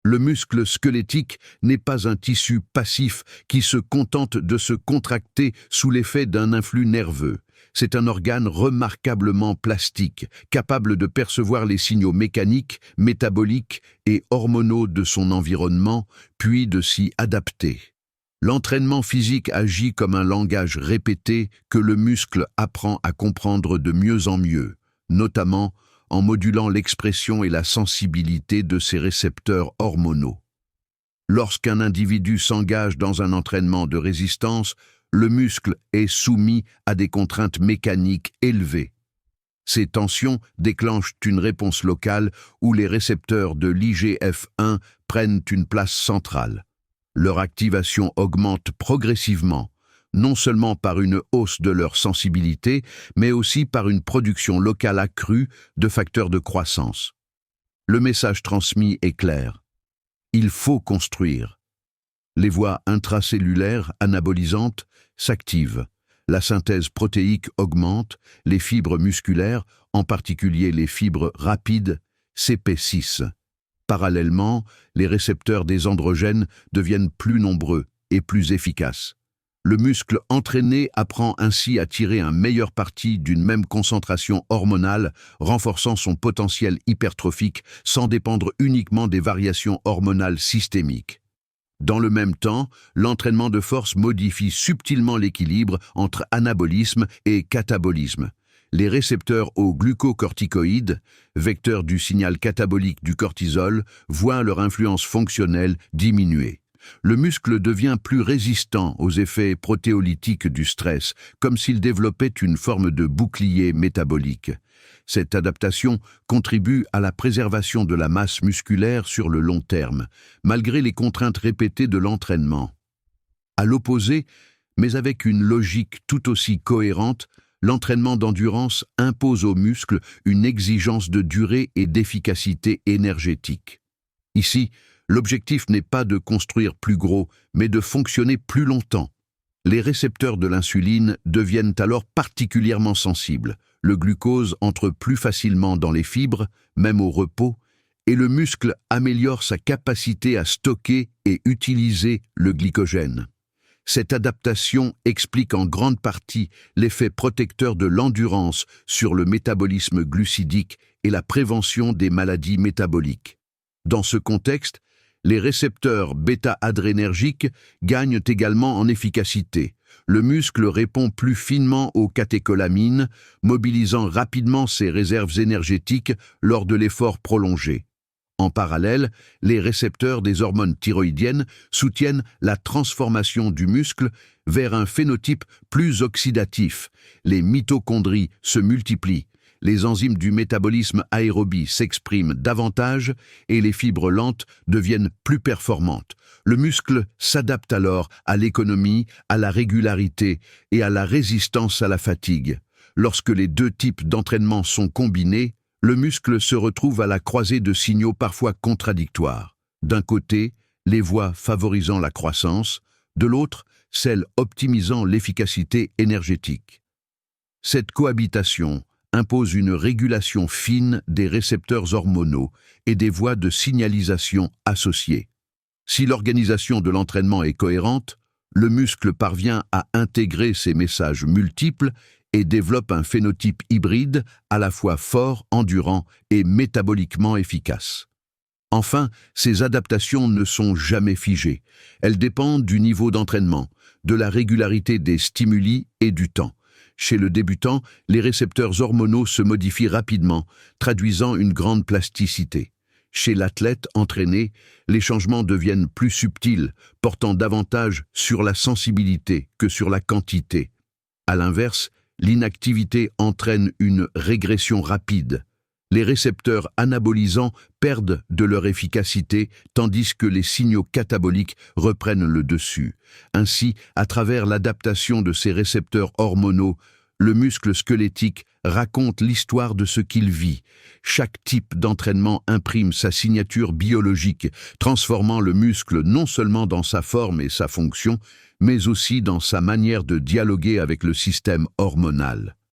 Le muscle squelettique n'est pas un tissu passif qui se contente de se contracter sous l'effet d'un influx nerveux. C'est un organe remarquablement plastique, capable de percevoir les signaux mécaniques, métaboliques et hormonaux de son environnement, puis de s'y adapter. L'entraînement physique agit comme un langage répété que le muscle apprend à comprendre de mieux en mieux, notamment en modulant l'expression et la sensibilité de ses récepteurs hormonaux. Lorsqu'un individu s'engage dans un entraînement de résistance, le muscle est soumis à des contraintes mécaniques élevées. Ces tensions déclenchent une réponse locale où les récepteurs de l'IGF-1 prennent une place centrale. Leur activation augmente progressivement, non seulement par une hausse de leur sensibilité, mais aussi par une production locale accrue de facteurs de croissance. Le message transmis est clair. Il faut construire. Les voies intracellulaires anabolisantes s'activent. La synthèse protéique augmente, les fibres musculaires, en particulier les fibres rapides, s'épaississent. Parallèlement, les récepteurs des androgènes deviennent plus nombreux et plus efficaces. Le muscle entraîné apprend ainsi à tirer un meilleur parti d'une même concentration hormonale, renforçant son potentiel hypertrophique sans dépendre uniquement des variations hormonales systémiques. Dans le même temps, l'entraînement de force modifie subtilement l'équilibre entre anabolisme et catabolisme. Les récepteurs aux glucocorticoïdes, vecteurs du signal catabolique du cortisol, voient leur influence fonctionnelle diminuer. Le muscle devient plus résistant aux effets protéolytiques du stress, comme s'il développait une forme de bouclier métabolique. Cette adaptation contribue à la préservation de la masse musculaire sur le long terme, malgré les contraintes répétées de l'entraînement. À l'opposé, mais avec une logique tout aussi cohérente, l'entraînement d'endurance impose aux muscles une exigence de durée et d'efficacité énergétique. Ici, l'objectif n'est pas de construire plus gros, mais de fonctionner plus longtemps. Les récepteurs de l'insuline deviennent alors particulièrement sensibles. Le glucose entre plus facilement dans les fibres, même au repos, et le muscle améliore sa capacité à stocker et utiliser le glycogène. Cette adaptation explique en grande partie l'effet protecteur de l'endurance sur le métabolisme glucidique et la prévention des maladies métaboliques. Dans ce contexte, les récepteurs bêta-adrénergiques gagnent également en efficacité. Le muscle répond plus finement aux catécholamines, mobilisant rapidement ses réserves énergétiques lors de l'effort prolongé. En parallèle, les récepteurs des hormones thyroïdiennes soutiennent la transformation du muscle vers un phénotype plus oxydatif. Les mitochondries se multiplient, les enzymes du métabolisme aérobie s'expriment davantage et les fibres lentes deviennent plus performantes. Le muscle s'adapte alors à l'économie, à la régularité et à la résistance à la fatigue. Lorsque les deux types d'entraînement sont combinés, le muscle se retrouve à la croisée de signaux parfois contradictoires. D'un côté, les voies favorisant la croissance, de l'autre, celles optimisant l'efficacité énergétique. Cette cohabitation impose une régulation fine des récepteurs hormonaux et des voies de signalisation associées. Si l'organisation de l'entraînement est cohérente, le muscle parvient à intégrer ces messages multiples et développe un phénotype hybride à la fois fort, endurant et métaboliquement efficace. Enfin, ces adaptations ne sont jamais figées. Elles dépendent du niveau d'entraînement, de la régularité des stimuli et du temps. Chez le débutant, les récepteurs hormonaux se modifient rapidement, traduisant une grande plasticité. Chez l'athlète entraîné, les changements deviennent plus subtils, portant davantage sur la sensibilité que sur la quantité. À l'inverse, l'inactivité entraîne une régression rapide. Les récepteurs anabolisants perdent de leur efficacité, tandis que les signaux cataboliques reprennent le dessus. Ainsi, à travers l'adaptation de ces récepteurs hormonaux, le muscle squelettique raconte l'histoire de ce qu'il vit. Chaque type d'entraînement imprime sa signature biologique, transformant le muscle non seulement dans sa forme et sa fonction, mais aussi dans sa manière de dialoguer avec le système hormonal.